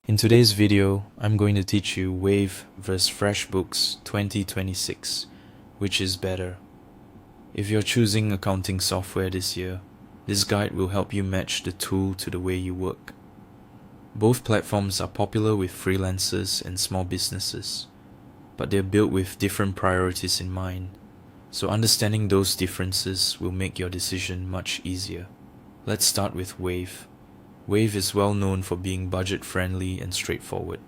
In today's video, I'm going to teach you Wave vs FreshBooks 2026, which is better. If you're choosing accounting software this year, this guide will help you match the tool to the way you work. Both platforms are popular with freelancers and small businesses, but they're built with different priorities in mind, so understanding those differences will make your decision much easier. Let's start with Wave. Wave is well known for being budget-friendly and straightforward.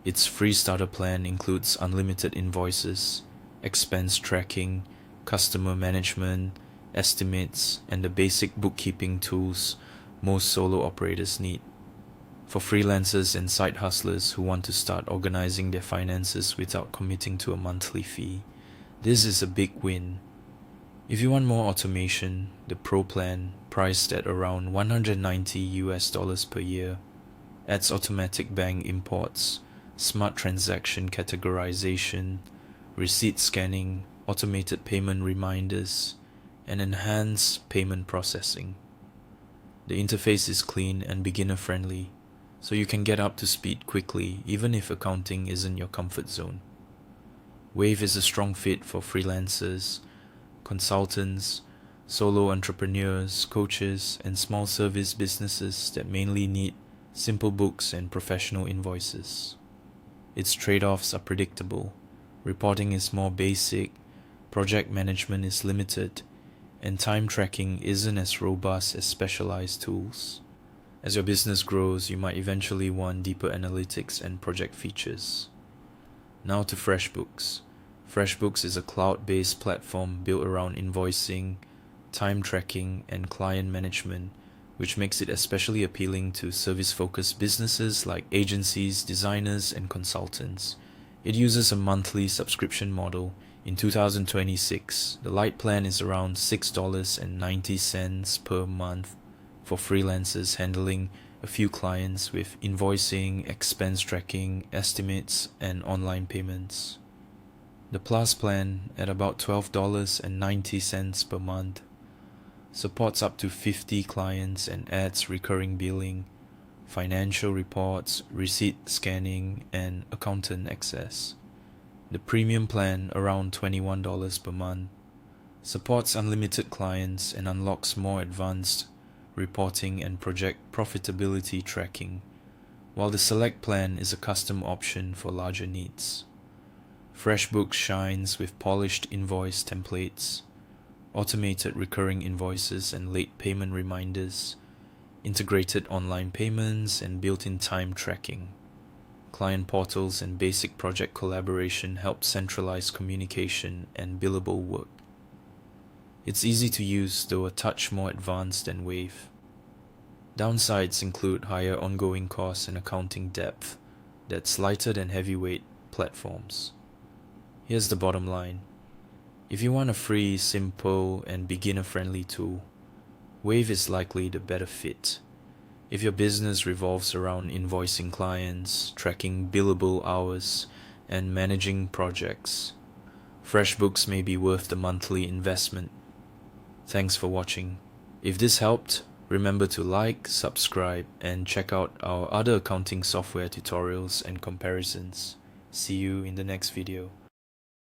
Its free starter plan includes unlimited invoices, expense tracking, customer management, estimates, and the basic bookkeeping tools most solo operators need. For freelancers and side hustlers who want to start organizing their finances without committing to a monthly fee, this is a big win. If you want more automation, the Pro plan, priced at around $190 per year, adds automatic bank imports, smart transaction categorization, receipt scanning, automated payment reminders, and enhanced payment processing. The interface is clean and beginner-friendly, so you can get up to speed quickly even if accounting isn't your comfort zone. Wave is a strong fit for freelancers, consultants, solo entrepreneurs, coaches, and small service businesses that mainly need simple books and professional invoices. Its trade-offs are predictable. Reporting is more basic, project management is limited, and time tracking isn't as robust as specialized tools. As your business grows, you might eventually want deeper analytics and project features. Now to FreshBooks. FreshBooks is a cloud-based platform built around invoicing, time tracking, and client management, which makes it especially appealing to service-focused businesses like agencies, designers, and consultants. It uses a monthly subscription model. In 2026, the Lite plan is around $6.90 per month for freelancers handling a few clients with invoicing, expense tracking, estimates, and online payments. The Plus plan, at about $12.90 per month, supports up to 50 clients and adds recurring billing, financial reports, receipt scanning, and accountant access. The Premium plan, around $21 per month, supports unlimited clients and unlocks more advanced reporting and project profitability tracking, while the Select plan is a custom option for larger needs. FreshBooks shines with polished invoice templates, automated recurring invoices and late payment reminders, integrated online payments, and built-in time tracking. Client portals and basic project collaboration help centralize communication and billable work. It's easy to use, though a touch more advanced than Wave. Downsides include higher ongoing costs and accounting depth that's lighter than heavyweight platforms. Here's the bottom line. If you want a free, simple, and beginner-friendly tool, Wave is likely the better fit. If your business revolves around invoicing clients, tracking billable hours, and managing projects, FreshBooks may be worth the monthly investment. Thanks for watching. If this helped, remember to like, subscribe, and check out our other accounting software tutorials and comparisons. See you in the next video.